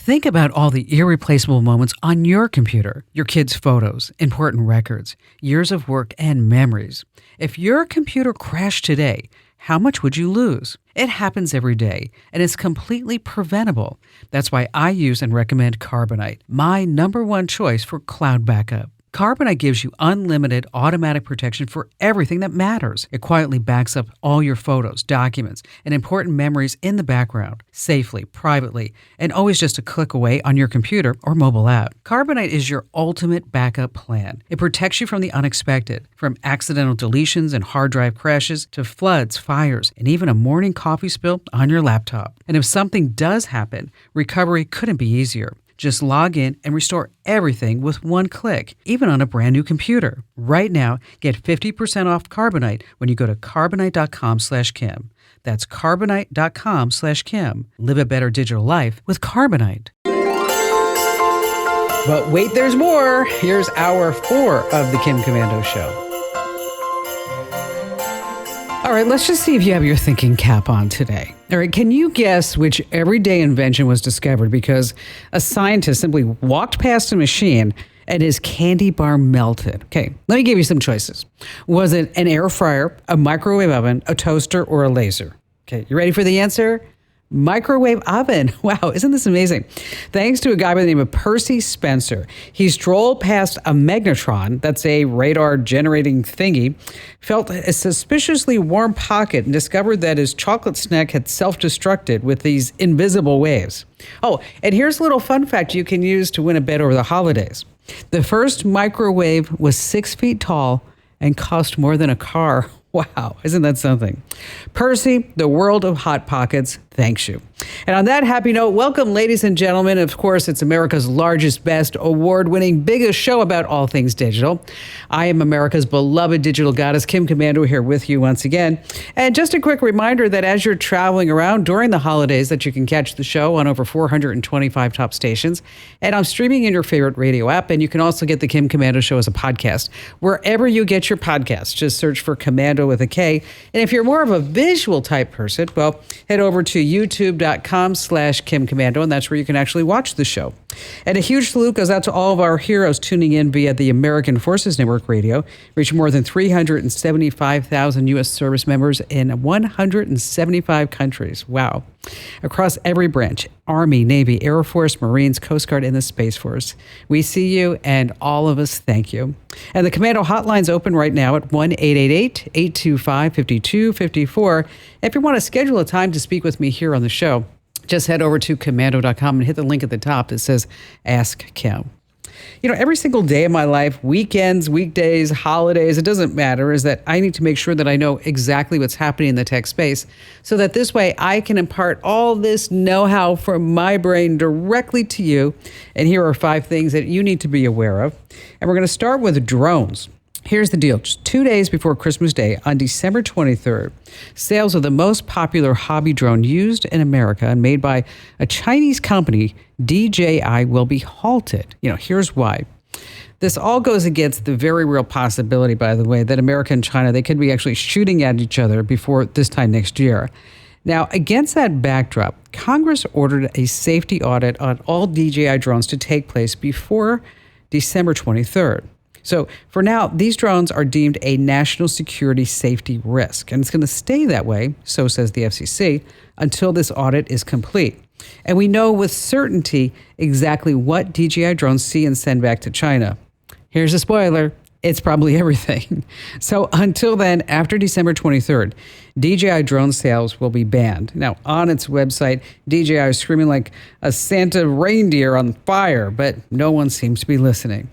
Think about all the irreplaceable moments on your computer, your kids' photos, important records, years of work, and memories. If your computer crashed today, how much would you lose? It happens every day, and it's completely preventable. That's why I use and recommend Carbonite, my number one choice for cloud backup. Carbonite gives you unlimited automatic protection for everything that matters. It quietly backs up all your photos, documents, and important memories in the background, safely, privately, and always just a click away on your computer or mobile app. Carbonite is your ultimate backup plan. It protects you from the unexpected, from accidental deletions and hard drive crashes to floods, fires, and even a morning coffee spill on your laptop. And if something does happen, recovery couldn't be easier. Just log in and restore everything with one click, even on a brand new computer. Right now, get 50% off Carbonite when you go to Carbonite.com/Kim. That's Carbonite.com/Kim. Live a better digital life with Carbonite. But wait, there's more. Here's hour 4 of the Kim Komando Show. All right, let's just see if you have your thinking cap on today. All right, can you guess which everyday invention was discovered because a scientist simply walked past a machine and his candy bar melted? Okay, let me give you some choices. Was it an air fryer, a microwave oven, a toaster, or a laser? Okay, you ready for the answer? Microwave oven. Wow, isn't this amazing? Thanks to a guy by the name of Percy Spencer. He strolled past a magnetron, that's a radar generating thingy, felt a suspiciously warm pocket and discovered that his chocolate snack had self-destructed with these invisible waves. Oh, and here's a little fun fact you can use to win a bet over the holidays. The first microwave was 6 feet tall and cost more than a car. Wow, isn't that something? Percy, the world of Hot Pockets, thanks you. And on that happy note, welcome, ladies and gentlemen. Of course, it's America's largest, best, award-winning, biggest show about all things digital. I am America's beloved digital goddess, Kim Komando, here with you once again. And just a quick reminder that as you're traveling around during the holidays, that you can catch the show on over 425 top stations. And I'm streaming in your favorite radio app. And you can also get the Kim Komando Show as a podcast. Wherever you get your podcasts, just search for Komando with a K. And if you're more of a visual type person, well, head over to youtube.com/Kim Komando, and that's where you can actually watch the show. And a huge salute goes out to all of our heroes tuning in via the American Forces Network Radio, reaching more than 375,000 U.S. service members in 175 countries. Wow. Across every branch, Army, Navy, Air Force, Marines, Coast Guard, and the Space Force. We see you, and all of us thank you. And the Komando hotline's open right now at 1-888-825-5254. If you want to schedule a time to speak with me here on the show, just head over to Komando.com and hit the link at the top that says Ask Kim. You know, every single day of my life, weekends, weekdays, holidays, it doesn't matter, is that I need to make sure that I know exactly what's happening in the tech space so that this way I can impart all this know-how from my brain directly to you. And here are 5 things that you need to be aware of. And we're going to start with drones. Here's the deal. Just 2 days before Christmas Day, on December 23rd, sales of the most popular hobby drone used in America and made by a Chinese company, DJI, will be halted. You know, here's why. This all goes against the very real possibility, by the way, that America and China, they could be actually shooting at each other before this time next year. Now, against that backdrop, Congress ordered a safety audit on all DJI drones to take place before December 23rd. So for now, these drones are deemed a national security safety risk, and it's going to stay that way, so says the FCC, until this audit is complete. And we know with certainty exactly what DJI drones see and send back to China. Here's a spoiler. It's probably everything. So until then, after December 23rd, DJI drone sales will be banned. Now, on its website, DJI is screaming like a Santa reindeer on fire, but no one seems to be listening.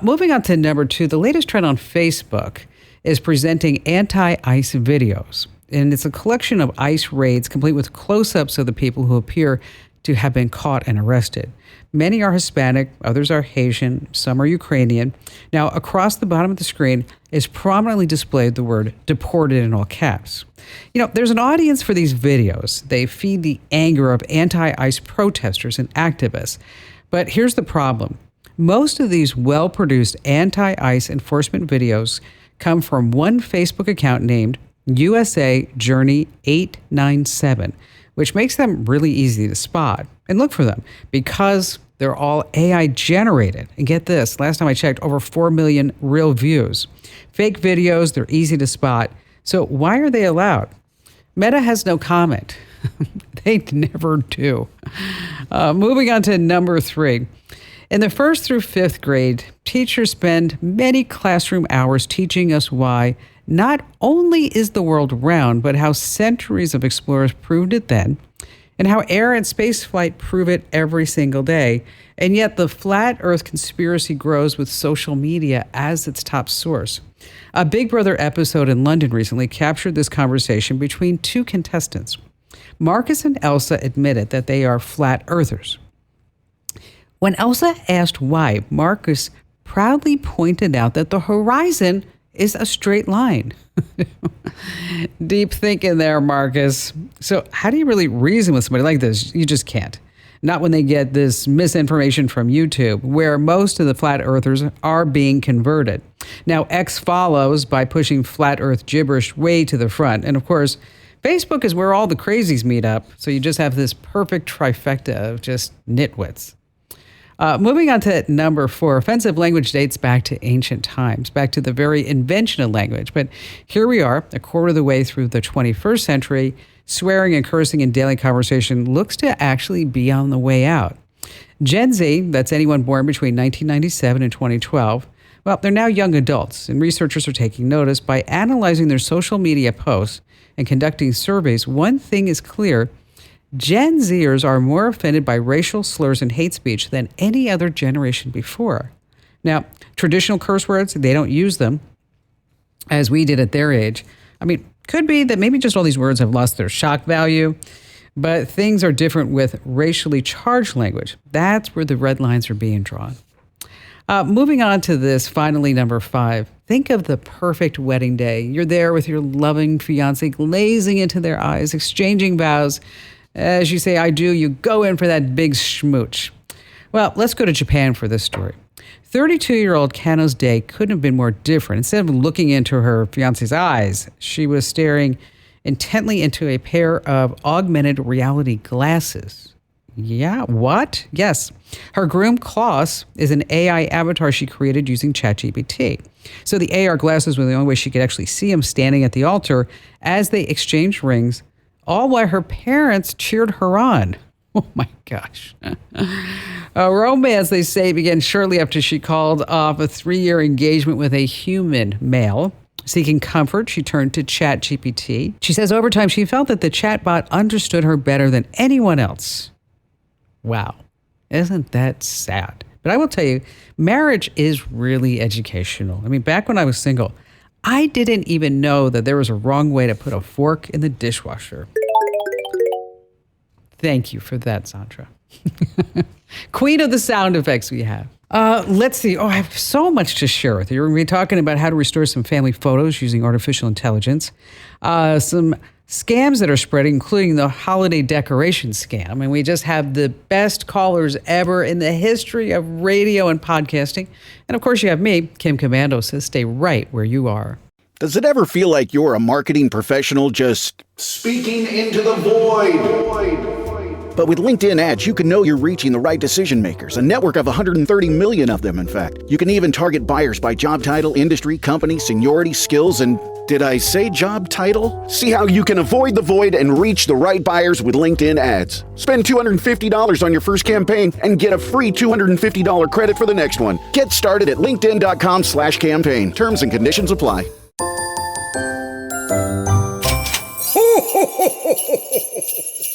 Moving on to number 2, the latest trend on Facebook is presenting anti-ICE videos. And it's a collection of ICE raids complete with close-ups of the people who appear to have been caught and arrested. Many are Hispanic, others are Haitian, some are Ukrainian. Now, across the bottom of the screen is prominently displayed the word deported in all caps. You know, there's an audience for these videos. They feed the anger of anti-ICE protesters and activists. But here's the problem. Most of these well-produced anti-ICE enforcement videos come from one Facebook account named USA Journey 897, which makes them really easy to spot. And look for them because they're all AI generated. And get this, last time I checked, over 4 million real views. Fake videos, they're easy to spot. So why are they allowed? Meta has no comment. They never do. Moving on to number 3. In the 1st through 5th grade, teachers spend many classroom hours teaching us why not only is the world round, but how centuries of explorers proved it then, and how air and space flight prove it every single day. And yet the flat Earth conspiracy grows with social media as its top source. A Big Brother episode in London recently captured this conversation between 2 contestants. Marcus and Elsa admitted that they are flat earthers. When Elsa asked why, Marcus proudly pointed out that the horizon is a straight line. Deep thinking there, Marcus. So how do you really reason with somebody like this? You just can't. Not when they get this misinformation from YouTube, where most of the flat earthers are being converted. Now, X follows by pushing flat earth gibberish way to the front. And of course, Facebook is where all the crazies meet up. So you just have this perfect trifecta of just nitwits. Moving on to number 4, offensive language dates back to ancient times, back to the very invention of language. But here we are, a quarter of the way through the 21st century, swearing and cursing in daily conversation looks to actually be on the way out. Gen Z, that's anyone born between 1997 and 2012, well, they're now young adults, and researchers are taking notice by analyzing their social media posts and conducting surveys. One thing is clear. Gen Zers are more offended by racial slurs and hate speech than any other generation before. Now, traditional curse words, they don't use them as we did at their age. I mean, could be that maybe just all these words have lost their shock value, but things are different with racially charged language. That's where the red lines are being drawn. Moving on to this, finally, number 5. Think of the perfect wedding day. You're there with your loving fiance, glazing into their eyes, exchanging vows. As you say, I do, you go in for that big schmooch. Well, let's go to Japan for this story. 32-year-old Kano's day couldn't have been more different. Instead of looking into her fiance's eyes, she was staring intently into a pair of augmented reality glasses. Yeah, what? Yes. Her groom, Klaus, is an AI avatar she created using ChatGPT. So the AR glasses were the only way she could actually see him standing at the altar as they exchanged rings, all while her parents cheered her on. Oh my gosh. A romance, they say, began shortly after she called off a 3-year engagement with a human male. Seeking comfort, she turned to ChatGPT. She says over time, she felt that the chatbot understood her better than anyone else. Wow. Isn't that sad? But I will tell you, marriage is really educational. I mean, back when I was single, I didn't even know that there was a wrong way to put a fork in the dishwasher. Thank you for that, Sandra. Queen of the sound effects we have. Let's see. Oh, I have so much to share with you. We're going to be talking about how to restore some family photos using artificial intelligence. Some scams that are spreading, including the holiday decoration scam. And we just have the best callers ever in the history of radio and podcasting. And of course, you have me, Kim Komando, says stay right where you are. Does it ever feel like you're a marketing professional just speaking into the void? But with LinkedIn ads, you can know you're reaching the right decision makers, a network of 130 million of them, in fact. You can even target buyers by job title, industry, company, seniority, skills, and did I say job title? See how you can avoid the void and reach the right buyers with LinkedIn ads. Spend $250 on your first campaign and get a free $250 credit for the next one. Get started at linkedin.com/campaign. Terms and conditions apply.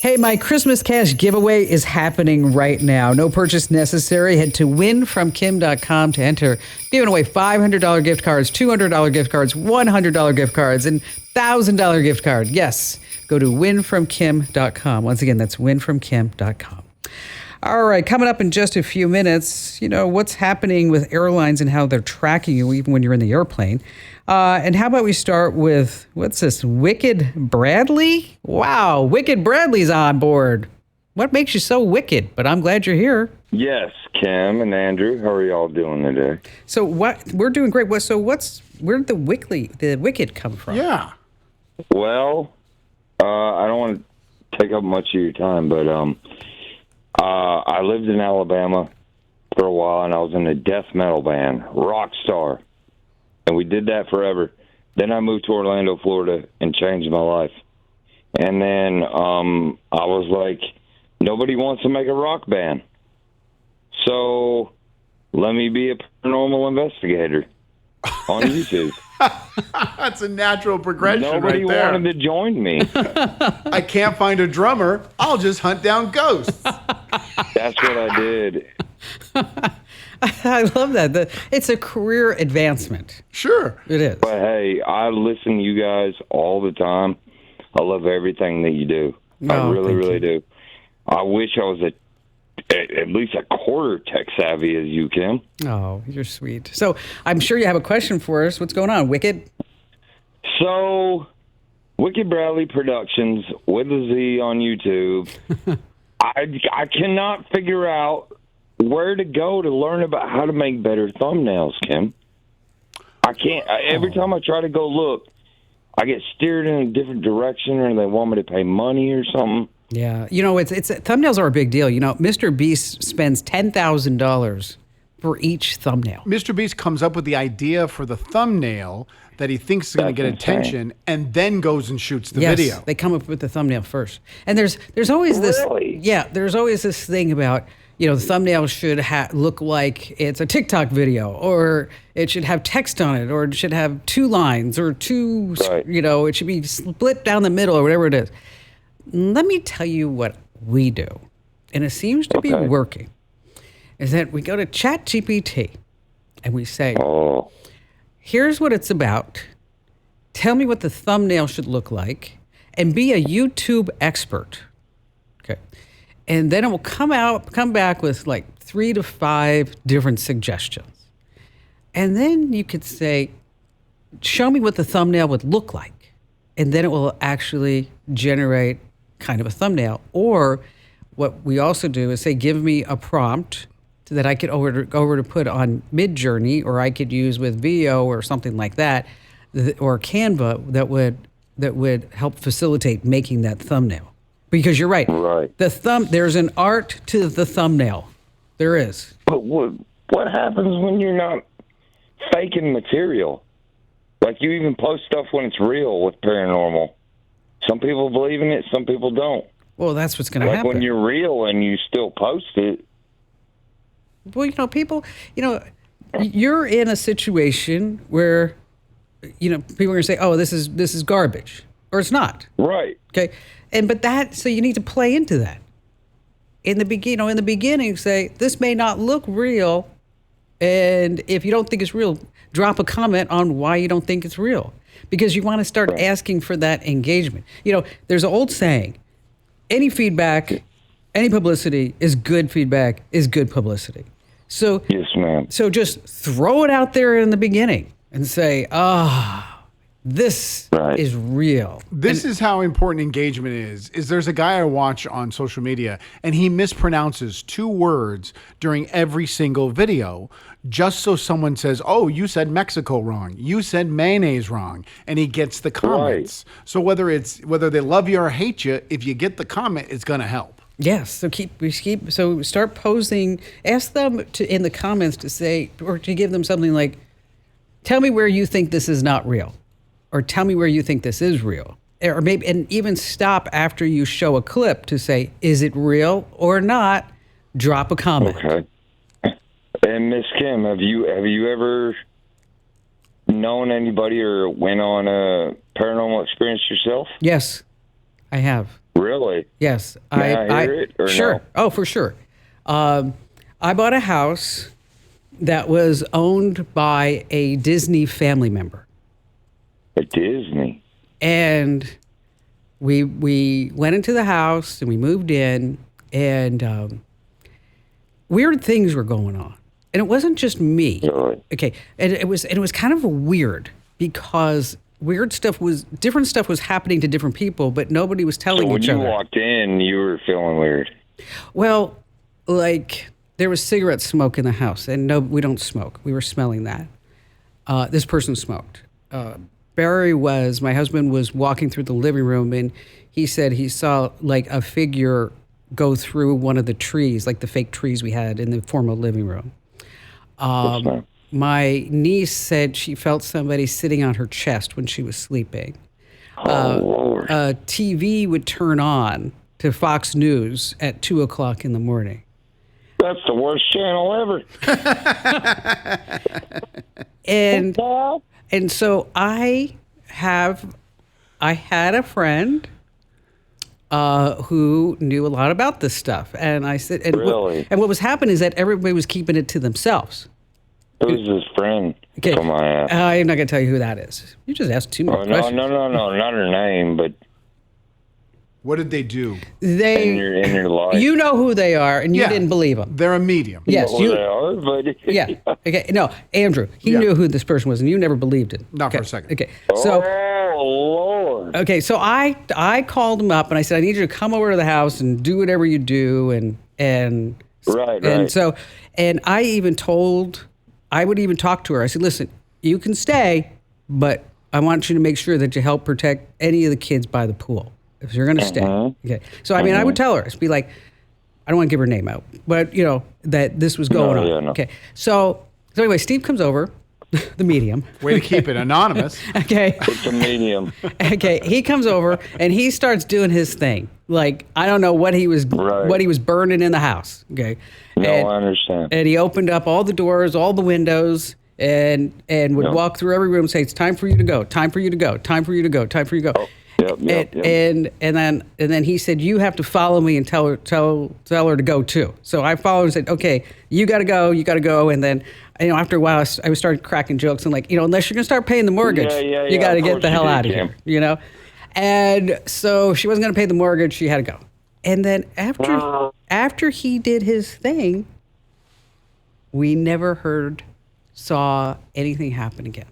Hey, my Christmas cash giveaway is happening right now. No purchase necessary. Head to winfromkim.com to enter. Giving away $500 gift cards, $200 gift cards, $100 gift cards, and $1,000 gift card. Yes, go to winfromkim.com. Once again, that's winfromkim.com. All right, coming up in just a few minutes, you know, what's happening with airlines and how they're tracking you even when you're in the airplane. And how about we start with, what's this, Wicked Bradley? Wow, Wicked Bradley's on board. What makes you so wicked? But I'm glad you're here. Yes, Kim and Andrew, how are y'all doing today? So we're doing great. Where did the Wicked come from? Yeah. Well, I don't want to take up much of your time, but I lived in Alabama for a while, and I was in a death metal band, Rockstar, and we did that forever. Then I moved to Orlando, Florida, and changed my life. And then I was like, nobody wants to make a rock band, so let me be a paranormal investigator on YouTube. That's a natural progression. Nobody right there. wanted to join me. I can't find a drummer. I'll just hunt down ghosts. That's what I did. I love that. It's a career advancement. Sure. It is. But hey, I listen to you guys all the time. I love everything that you do. I Oh, really, thank really you. do. I wish I was at least a quarter tech savvy as you, Kim. Oh, you're sweet. So I'm sure you have a question for us. What's going on, Wicked? So, Wicked Bradley Productions with a Z on YouTube. I cannot figure out where to go to learn about how to make better thumbnails, Kim. I can't. Every time I try to go look, I get steered in a different direction, or they want me to pay money or something. Yeah, it's thumbnails are a big deal. Mr. Beast spends $10,000 for each thumbnail. Mr. Beast comes up with the idea for the thumbnail that he thinks is going to get That's insane. attention, and then goes and shoots the Yes, video. they come up with the thumbnail first. And there's always this. Really? Yeah, there's always this thing about the thumbnail should look like it's a TikTok video, or it should have text on it, or it should have 2 lines, or two. Right. It should be split down the middle, or whatever it is. Let me tell you what we do, and it seems to be Okay. working. Is that we go to ChatGPT and we say, Oh, here's what it's about. Tell me what the thumbnail should look like, and be a YouTube expert. Okay. And then it will come back with like 3 to 5 different suggestions. And then you could say, show me what the thumbnail would look like. And then it will actually generate kind of a thumbnail. Or what we also do is say, give me a prompt that I could over to put on Midjourney, or I could use with Veo or something like that, or Canva that would help facilitate making that thumbnail. Because you're right. Right. There's an art to the thumbnail. There is. but what happens when you're not faking material? Like, you even post stuff when it's real with paranormal. Some people believe in it, some people don't. Well, that's what's going to Like happen. when you're real and you still post it. Well, people, you're in a situation where, people are going to say, "Oh, this is garbage," or it's not. Right. Okay, so you need to play into that. In the beginning, say this may not look real, and if you don't think it's real, drop a comment on why you don't think it's real, because you want to start asking for that engagement. There's an old saying: any feedback, any publicity is good feedback is good publicity. So Yes, ma'am. So just throw it out there in the beginning and say, this Right. is real. This is how important engagement is there's a guy I watch on social media, and he mispronounces 2 words during every single video, just so someone says, oh, you said Mexico wrong. You said mayonnaise wrong. And he gets the comments. So whether they love you or hate you, if you get the comment, it's going to help. Yes. So start posting, ask them in the comments to say, or to give them something like, tell me where you think this is not real, or tell me where you think this is real. Or maybe, and even stop after you show a clip to say, is it real or not? Drop a comment. Okay. And Miss Kim, have you ever known anybody or went on a paranormal experience yourself? Yes, I have. Really? Yes. May I hear it or sure. no? Oh, for sure. I bought a house that was owned by a Disney family member. At Disney? And we went into the house and we moved in, and weird things were going on. And it wasn't just me. Really? Okay. And it was kind of weird, because different stuff was happening to different people, but nobody was telling So when each you other. walked in, you were feeling weird. Well, like, there was cigarette smoke in the house, and no, we don't smoke. We were smelling that. This person smoked. My husband was walking through the living room, and he said he saw like a figure go through one of the trees, like the fake trees we had in the formal living room. My niece said she felt somebody sitting on her chest when she was sleeping. Lord. A TV would turn on to Fox News at 2:00 in the morning. That's the worst channel ever. And so I had a friend who knew a lot about this stuff, and I said, Really? and what was happening is that everybody was keeping it to themselves. Who's his friend? Okay, Come on, ask. I'm not going to tell you who that is. You just asked too many Oh, questions. no, not her name, but What did they do? in your life. You know who they are, and you Yeah. didn't believe them. They're a medium. Yes, Who they are, but yeah. Okay. No, Andrew. He Yeah. knew who this person was, and you never believed it. Not for Okay, a second. Okay. So. Oh Lord. Okay, so I called him up and I said, I need you to come over to the house and do whatever you do, and Right. so I would even talk to her. I said, listen, you can stay, but I want you to make sure that you help protect any of the kids by the pool if you're going to stay. Okay. So I mean, I would tell her, I'd be like, I don't want to give her name out, but that this was going on. Yeah, no. Okay. So anyway, Steve comes over, the medium. Way to keep it anonymous. Okay. It's a medium. Okay, he comes over and he starts doing his thing. Like I don't know what he was burning in the house. Okay, No, I understand. And he opened up all the doors, all the windows, and would walk through every room and say, "It's time for you to go. Time for you to go. Time for you to go. Time for you to go." Yep. And then he said, "You have to follow me and tell her to go too." So I followed and said, "Okay, you got to go." And then after a while, I started cracking jokes and like, unless you're gonna start paying the mortgage, you got to of get the course hell you out did, of here, And so she wasn't gonna pay the mortgage; she had to go. And then after he did his thing, we never saw anything happen again.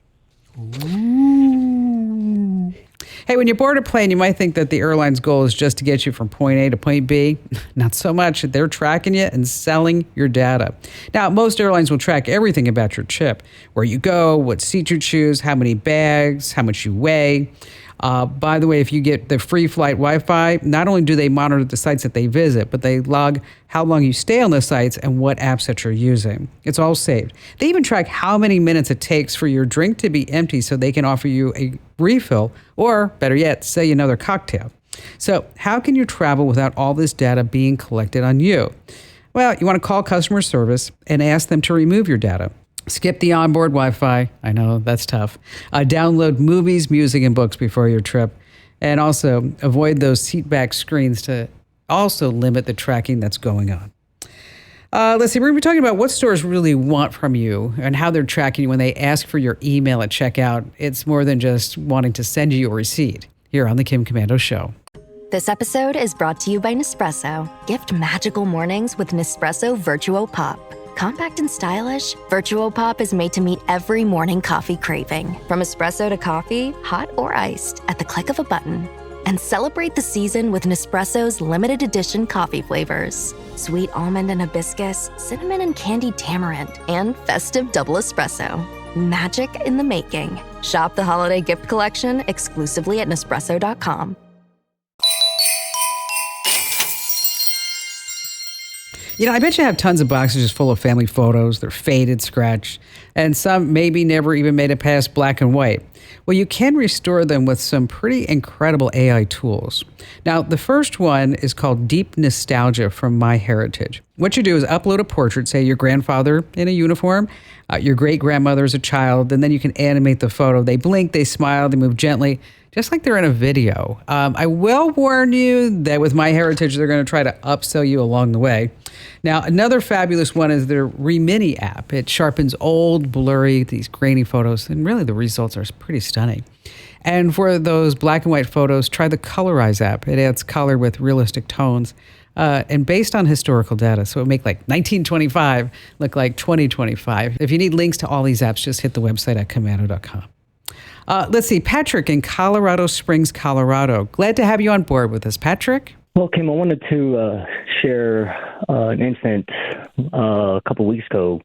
Hey, when you're board a plane, you might think that the airline's goal is just to get you from point A to point B. Not so much. They're tracking you and selling your data. Now, most airlines will track everything about your trip: where you go, what seat you choose, how many bags, how much you weigh. By the way, if you get the free flight Wi-Fi, not only do they monitor the sites that they visit, but they log how long you stay on the sites and what apps that you're using. It's all saved. They even track how many minutes it takes for your drink to be empty so they can offer you a refill or, better yet, sell you another cocktail. So how can you travel without all this data being collected on you? Well, you want to call customer service and ask them to remove your data. Skip the onboard Wi-Fi. I know that's tough. Download movies, music, and books before your trip. And also avoid those seat back screens to also limit the tracking that's going on. Let's see, we're going to be talking about what stores really want from you and how they're tracking you when they ask for your email at checkout. It's more than just wanting to send you a receipt here on The Kim Komando Show. This episode is brought to you by Nespresso. Gift magical mornings with Nespresso Virtuo Pop. Compact and stylish, Virtuo Pop is made to meet every morning coffee craving. From espresso to coffee, hot or iced, at the click of a button. And celebrate the season with Nespresso's limited edition coffee flavors. Sweet almond and hibiscus, cinnamon and candied tamarind, and festive double espresso. Magic in the making. Shop the holiday gift collection exclusively at Nespresso.com. I bet you have tons of boxes just full of family photos. They're faded, scratched, and some maybe never even made it past black and white. Well, you can restore them with some pretty incredible AI tools. Now, the first one is called Deep Nostalgia from MyHeritage. What you do is upload a portrait, say your grandfather in a uniform, your great-grandmother as a child, and then you can animate the photo. They blink, they smile, they move gently, just like they're in a video. I will warn you that with MyHeritage, they're going to try to upsell you along the way. Now, another fabulous one is their Remini app. It sharpens old, blurry, these grainy photos, and really the results are pretty stunning. And for those black and white photos, try the Colorize app. It adds color with realistic tones and based on historical data. So it make like 1925 look like 2025. If you need links to all these apps, just hit the website at komando.com. Let's see, Patrick in Colorado Springs, Colorado. Glad to have you on board with us, Patrick. Well, Kim, I wanted to share an incident a couple weeks ago,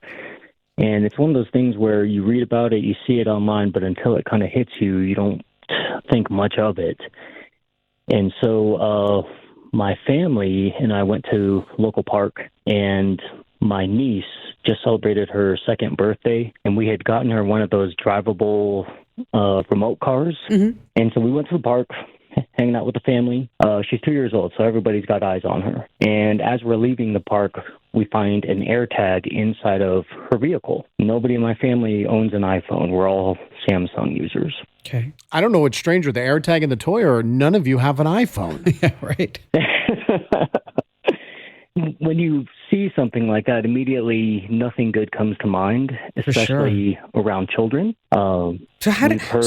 and it's one of those things where you read about it, you see it online, but until it kind of hits you, you don't think much of it. And so my family and I went to local park, and my niece just celebrated her second birthday, and we had gotten her one of those drivable remote cars. And so we went to the park, hanging out with the family. She's 2 years old, so everybody's got eyes on her. And as we're leaving the park, we find an AirTag inside of her vehicle. Nobody in my family owns an iPhone. We're all Samsung users. Okay. I don't know what's stranger, the AirTag and the toy, or none of you have an iPhone. Yeah, right. When you see something like that, immediately nothing good comes to mind, especially around children. So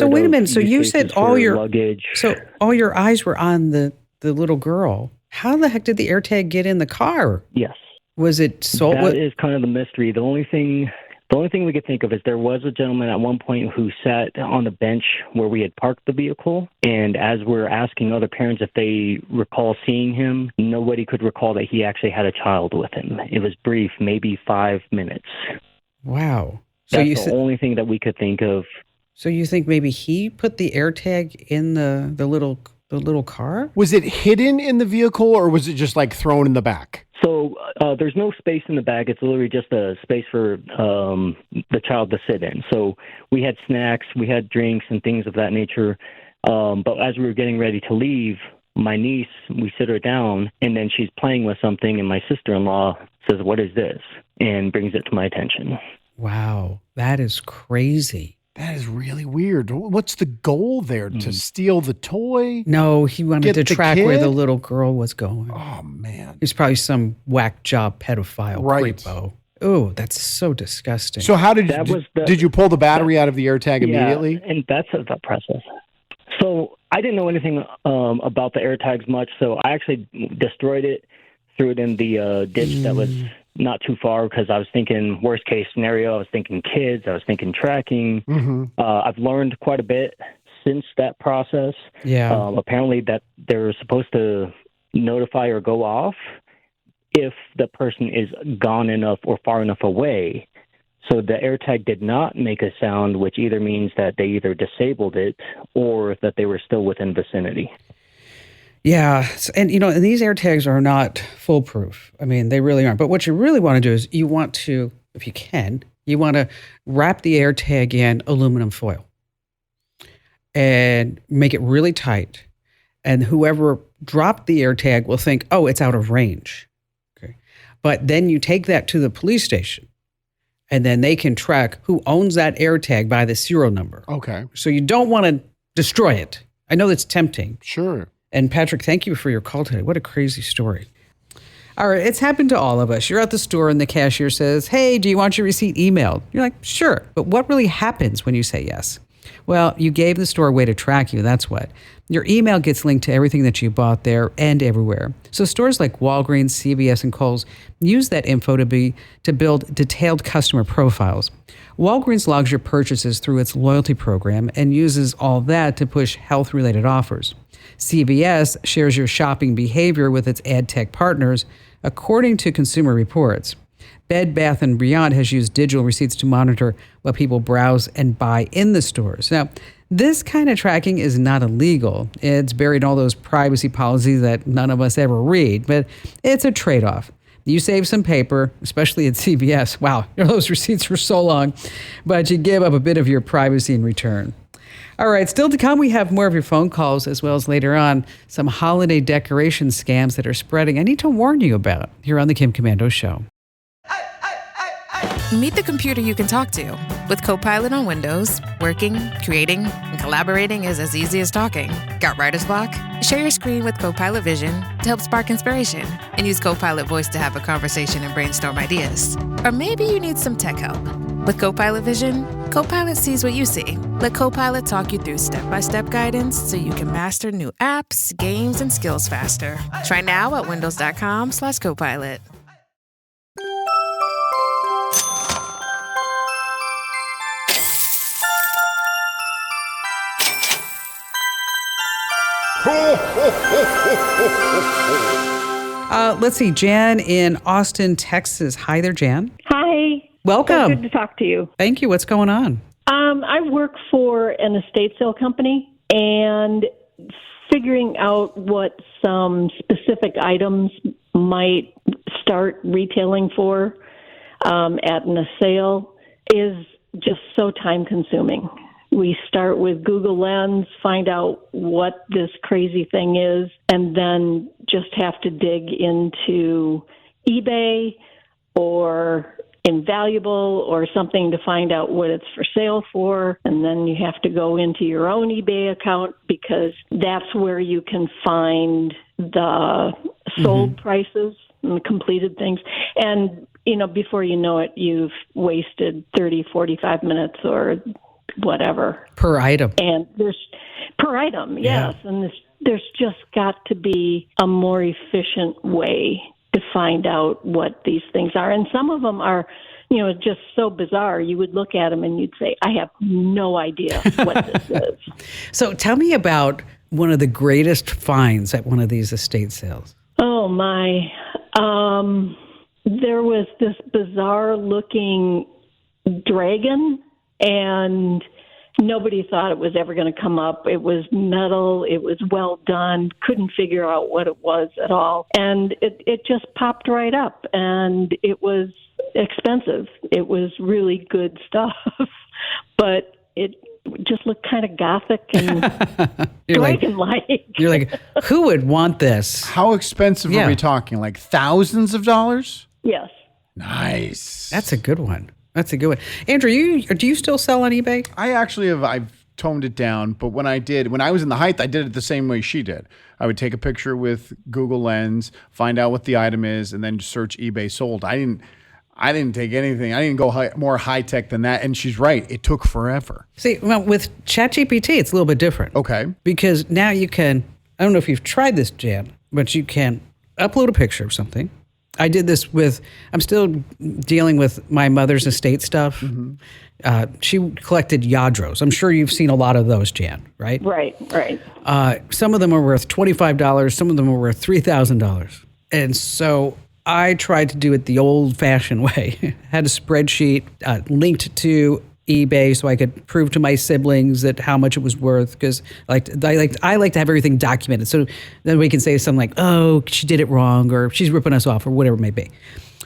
wait a minute. So you said all your luggage. So all your eyes were on the little girl. How the heck did the AirTag get in the car? Yes. Was it sold? That is kind of the mystery. The only thing we could think of is there was a gentleman at one point who sat on the bench where we had parked the vehicle, and as we're asking other parents if they recall seeing him, nobody could recall that he actually had a child with him. It was brief, maybe 5 minutes. Wow. So That's the only thing that we could think of. So you think maybe he put the AirTag in the little car? Was it hidden in the vehicle, or was it just like thrown in the back? So there's no space in the bag. It's literally just a space for the child to sit in. So we had snacks, we had drinks and things of that nature. But as we were getting ready to leave, my niece, we sit her down, and then she's playing with something, and my sister-in-law says, "What is this?" and brings it to my attention. Wow, that is crazy. That is really weird. What's the goal there? To steal the toy? No, he wanted to track where kid? the little girl was going. Oh, man. He's probably some whack job pedophile Right. creepo. Oh, that's so disgusting. So how did That was the- did you pull the battery out of the AirTag immediately? Yeah, and that's the process. So I didn't know anything about the AirTags much, so I actually destroyed it, threw it in the ditch that was not too far, because I was thinking worst case scenario. I was thinking kids. I was thinking tracking. I've learned quite a bit since that process. Yeah. Apparently that they're supposed to notify or go off if the person is gone enough or far enough away. So the AirTag did not make a sound, which either means that they either disabled it or that they were still within vicinity. Yeah. And, and these AirTags are not foolproof. I mean, they really aren't. But what you really want to do is you want to, if you can, you want to wrap the AirTag in aluminum foil and make it really tight. And whoever dropped the AirTag will think, oh, it's out of range. Okay. But then you take that to the police station, and then they can track who owns that AirTag by the serial number. Okay. So you don't want to destroy it. I know that's tempting. Sure. And Patrick, thank you for your call today. What a crazy story. All right, it's happened to all of us. You're at the store and the cashier says, "Hey, do you want your receipt emailed?" You're like, "Sure." But what really happens when you say yes? Well, you gave the store a way to track you. That's what. Your email gets linked to everything that you bought there and everywhere. So stores like Walgreens, CVS, and Kohl's use that info to build detailed customer profiles. Walgreens logs your purchases through its loyalty program and uses all that to push health-related offers. CVS shares your shopping behavior with its ad tech partners, according to Consumer Reports. Bed Bath & Beyond has used digital receipts to monitor what people browse and buy in the stores. Now, this kind of tracking is not illegal. It's buried in all those privacy policies that none of us ever read, but it's a trade-off. You save some paper, especially at CVS. Wow, those receipts were so long, but you give up a bit of your privacy in return. All right, still to come, we have more of your phone calls, as well as later on some holiday decoration scams that are spreading. I need to warn you about here on the Kim Komando Show. Meet the computer you can talk to. With Copilot on Windows, working, creating, and collaborating is as easy as talking. Got writer's block? Share your screen with Copilot Vision to help spark inspiration, and use Copilot Voice to have a conversation and brainstorm ideas. Or maybe you need some tech help. With Copilot Vision, Copilot sees what you see. Let Copilot talk you through step-by-step guidance so you can master new apps, games, and skills faster. Try now at windows.com/Copilot. Let's see, Jan in Austin, Texas. Hi there, Jan. Hi. Welcome. So good to talk to you. Thank you. What's going on? I work for an estate sale company, and figuring out what some specific items might start retailing for at a sale is just so time consuming. We start with Google Lens, find out what this crazy thing is, and then just have to dig into eBay or Invaluable or something to find out what it's for sale for. And then you have to go into your own eBay account because that's where you can find the sold prices and the completed things. And, before you know it, you've wasted 30, 45 minutes or whatever. Per item. And per item, yes. Yeah. And there's just got to be a more efficient way to find out what these things are. And some of them are, just so bizarre. You would look at them and you'd say, I have no idea what this is. So tell me about one of the greatest finds at one of these estate sales. Oh, my. There was this bizarre looking dragon, and nobody thought it was ever going to come up. It was metal. It was well done. Couldn't figure out what it was at all. And it just popped right up. And it was expensive. It was really good stuff. But it just looked kind of gothic and dragon-like. You're like, who would want this? How expensive are we talking? Like thousands of dollars? Yes. Nice. That's a good one. That's a good one. Andrew, do you still sell on eBay? I actually I've toned it down, but when I was in the height, I did it the same way she did. I would take a picture with Google Lens, find out what the item is, and then just search eBay sold. I didn't take anything. I didn't go more high tech than that. And she's right. It took forever. See, well, with ChatGPT, it's a little bit different. Okay. Because now you can, I don't know if you've tried this, Jan, but you can upload a picture of something. I did this I'm still dealing with my mother's estate stuff. Mm-hmm. She collected Yadros. I'm sure you've seen a lot of those, Jan, right? Right. Some of them are worth $25. Some of them are worth $3,000. And so I tried to do it the old-fashioned way. Had a spreadsheet linked to eBay so I could prove to my siblings that how much it was worth, because I like to have everything documented. So then we can say something like, oh, she did it wrong, or she's ripping us off, or whatever it may be.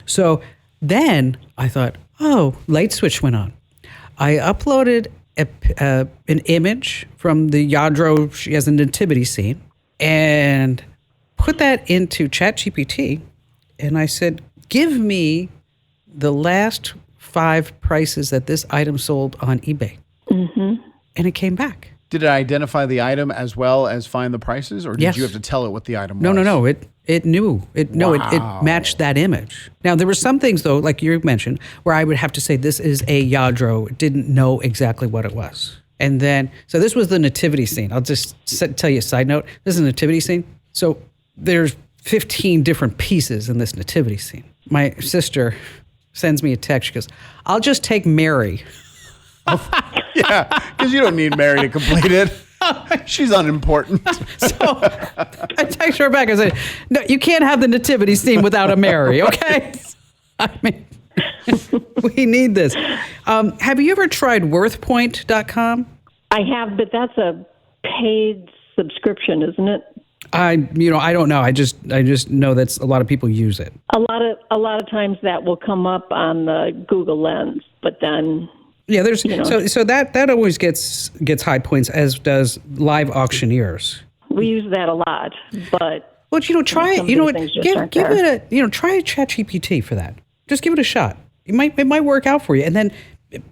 So then I thought, oh, light switch went on. I uploaded an image from the Yadro. She has a nativity scene, and put that into ChatGPT. And I said, give me the last 5 prices that this item sold on eBay. Mm-hmm. And it came back. Did it identify the item as well as find the prices, or did you have to tell it what the item was? No. It knew. It matched that image. Now, there were some things, though, like you mentioned, where I would have to say, this is a Yadro. It didn't know exactly what it was. And then, so this was the nativity scene. I'll just tell you a side note. This is a nativity scene. So there's 15 different pieces in this nativity scene. My sister sends me a text. She goes, I'll just take Mary. Yeah, because you don't need Mary to complete it. She's unimportant. So I text her back and say, no, you can't have the nativity scene without a Mary, okay? I mean, we need this. Have you ever tried worthpoint.com? I have, but that's a paid subscription, isn't it? I don't know. I just know that a lot of people use it. A lot of times that will come up on the Google Lens, but then there's so that always gets high points, as does Live Auctioneers. We use that a lot, but try it. You know what? Give it a try ChatGPT for that. Just give it a shot. It might work out for you. And then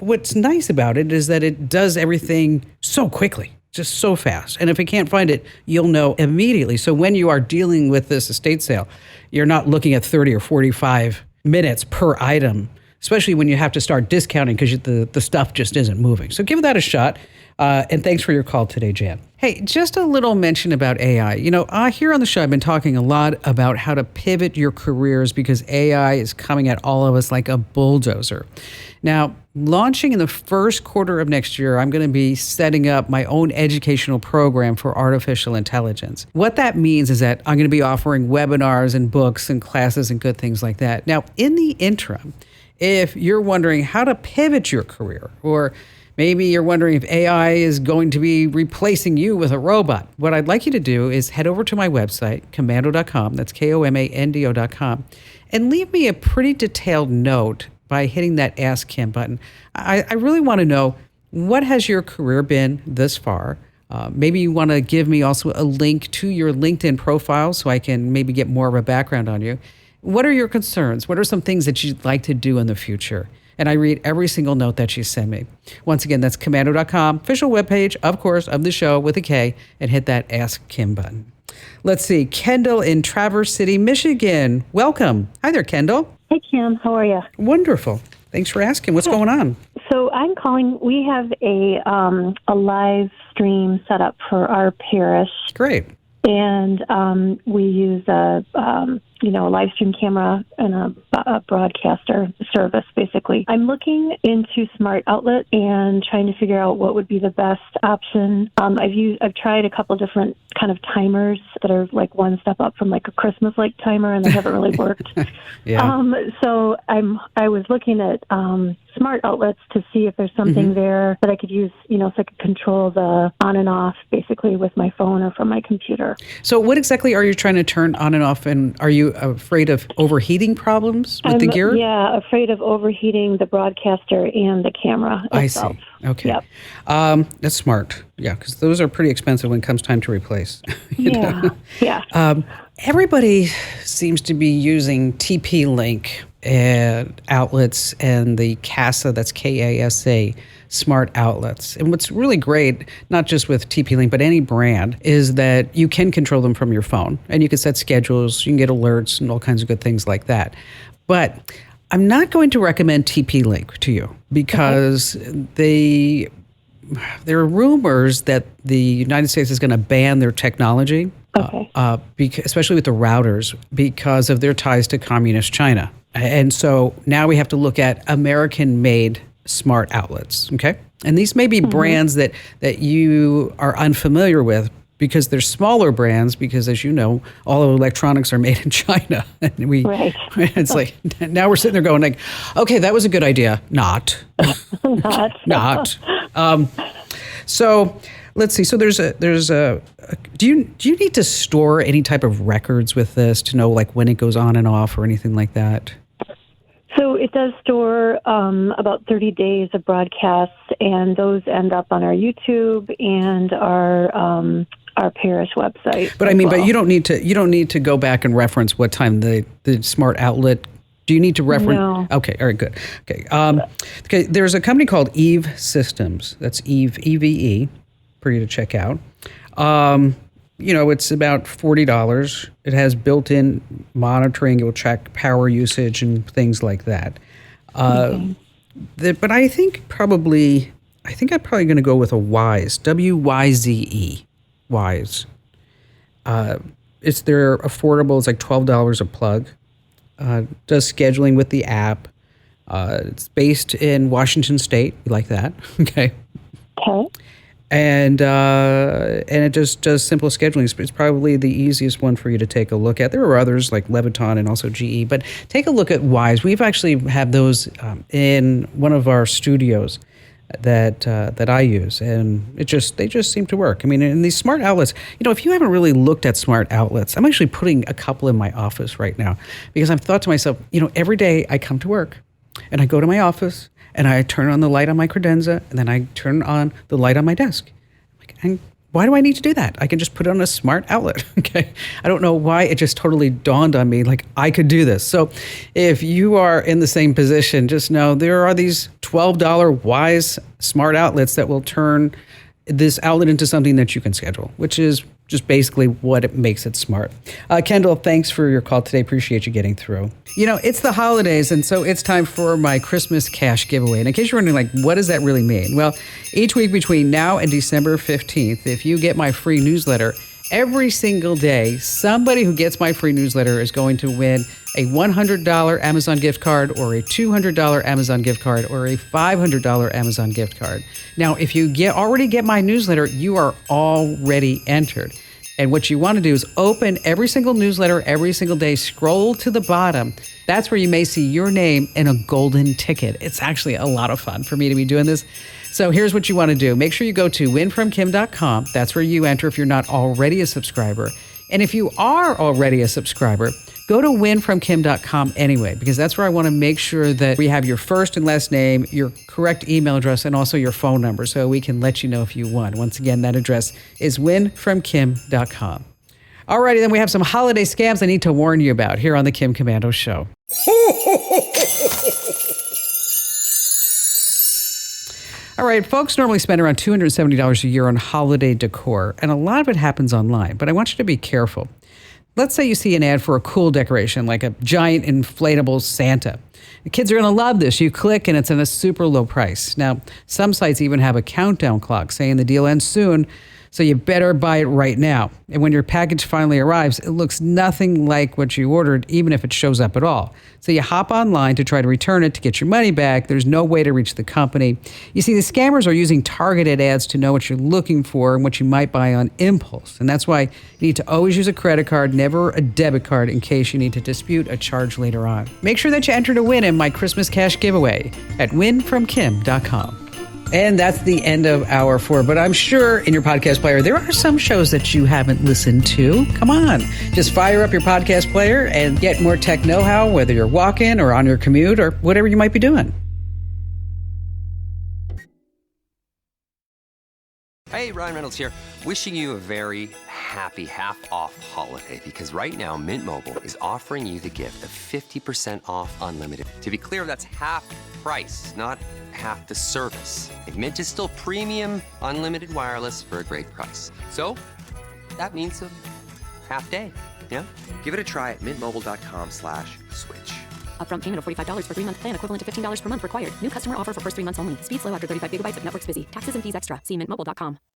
what's nice about it is that it does everything so quickly. Just so fast. And if it can't find it, you'll know immediately. So when you are dealing with this estate sale, you're not looking at 30 or 45 minutes per item, especially when you have to start discounting because the stuff just isn't moving. So give that a shot. And thanks for your call today, Jan. Hey, just a little mention about AI. Here on the show, I've been talking a lot about how to pivot your careers because AI is coming at all of us like a bulldozer. Now, launching in the first quarter of next year, I'm going to be setting up my own educational program for artificial intelligence. What that means is that I'm going to be offering webinars and books and classes and good things like that. Now, in the interim, if you're wondering how to pivot your career, or Maybe you're wondering if AI is going to be replacing you with a robot. What I'd like you to do is head over to my website, komando.com, that's komando.com, and leave me a pretty detailed note by hitting that Ask Kim button. I really want to know, what has your career been this far? Maybe you want to give me also a link to your LinkedIn profile so I can maybe get more of a background on you. What are your concerns? What are some things that you'd like to do in the future? And I read every single note that you send me. Once again, that's komando.com, official webpage, of course, of the show with a K, and hit that Ask Kim button. Let's see, Kendall in Traverse City, Michigan. Welcome. Hi there, Kendall. Hey, Kim. How are you? Wonderful. Thanks for asking. What's going on? So I'm calling. We have a live stream set up for our parish. Great. And we use a live stream camera and a broadcaster service, basically. I'm looking into Smart Outlet and trying to figure out what would be the best option. I've tried a couple different kind of timers that are like one step up from like a Christmas-like timer, and they haven't really worked. Yeah. So I was looking at Smart Outlets to see if there's something there that I could use, so I could control the on and off basically with my phone or from my computer. So what exactly are you trying to turn on and off, and are you afraid of overheating problems with the gear? Yeah, afraid of overheating the broadcaster and the camera itself. I see. Okay. Yep. That's smart. Yeah, because those are pretty expensive when it comes time to replace. Yeah. Everybody seems to be using TP-Link outlets and the CASA, that's KASA, smart outlets. And what's really great, not just with TP-Link, but any brand, is that you can control them from your phone. And you can set schedules, you can get alerts and all kinds of good things like that. But I'm not going to recommend TP-Link to you because there are rumors that the United States is going to ban their technology, especially with the routers, because of their ties to communist China. And so now we have to look at American-made smart outlets, okay? And these may be brands that you are unfamiliar with because they're smaller brands because, as you know, all electronics are made in China. And it's like, now we're sitting there going like, okay, that was a good idea. Not. So let's see. So there's a do you need to store any type of records with this to know like when it goes on and off or anything like that? So it does store about 30 days of broadcasts, and those end up on our YouTube and our parish website. But I mean, but you don't need to go back and reference what time the smart outlet. Do you need to reference? No. Okay. All right. Good. Okay. Okay. There's a company called Eve Systems. That's Eve, EVE, for you to check out. It's about $40. It has built-in monitoring. It will check power usage and things like that. But I think I'm probably going to go with a Wyze, WYZE, Wyze. They're affordable. It's like $12 a plug. Does scheduling with the app. It's based in Washington State. You like that? Okay. Okay. And it just does simple scheduling. It's probably the easiest one for you to take a look at. There are others like Leviton and also GE, but take a look at Wyze. We've actually have those in one of our studios that I use, and they just seem to work. I mean, in these smart outlets, if you haven't really looked at smart outlets, I'm actually putting a couple in my office right now because I've thought to myself, every day I come to work and I go to my office and I turn on the light on my credenza, and then I turn on the light on my desk. And why do I need to do that? I can just put it on a smart outlet, okay? I don't know why it just totally dawned on me, like I could do this. So if you are in the same position, just know there are these $12 Wyze smart outlets that will turn this outlet into something that you can schedule, which is just basically what it makes it smart. Kendall, thanks for your call today. Appreciate you getting through. It's the holidays, and so it's time for my Christmas cash giveaway. And in case you're wondering, like, what does that really mean? Well, each week between now and December 15th, if you get my free newsletter, every single day, somebody who gets my free newsletter is going to win a $100 Amazon gift card or a $200 Amazon gift card or a $500 Amazon gift card. Now, if you already get my newsletter, you are already entered. And what you want to do is open every single newsletter every single day, scroll to the bottom. That's where you may see your name in a golden ticket. It's actually a lot of fun for me to be doing this. So here's what you want to do. Make sure you go to winfromkim.com. That's where you enter if you're not already a subscriber. And if you are already a subscriber, go to winfromkim.com anyway, because that's where I want to make sure that we have your first and last name, your correct email address, and also your phone number so we can let you know if you won. Once again, that address is winfromkim.com. Alrighty, then we have some holiday scams I need to warn you about here on the Kim Komando Show. All right, folks normally spend around $270 a year on holiday decor, and a lot of it happens online, but I want you to be careful. Let's say you see an ad for a cool decoration, like a giant inflatable Santa. The kids are going to love this. You click and it's at a super low price. Now, some sites even have a countdown clock saying the deal ends soon, so you better buy it right now. And when your package finally arrives, it looks nothing like what you ordered, even if it shows up at all. So you hop online to try to return it to get your money back. There's no way to reach the company. You see, the scammers are using targeted ads to know what you're looking for and what you might buy on impulse. And that's why you need to always use a credit card, never a debit card, in case you need to dispute a charge later on. Make sure that you enter to win in my Christmas cash giveaway at winfromkim.com. And that's the end of hour 4. But I'm sure in your podcast player, there are some shows that you haven't listened to. Come on, just fire up your podcast player and get more tech know-how, whether you're walking or on your commute or whatever you might be doing. Hey, Ryan Reynolds here. Wishing you a very happy half-off holiday, because right now Mint Mobile is offering you the gift of 50% off unlimited. To be clear, that's half price, not half the service. And Mint is still premium unlimited wireless for a great price. So that means a half day, yeah? Give it a try at mintmobile.com/switch. Upfront payment of $45 for 3-month plan, equivalent to $15 per month required. New customer offer for first 3 months only. Speed slow after 35 gigabytes if network's busy. Taxes and fees extra. See mintmobile.com.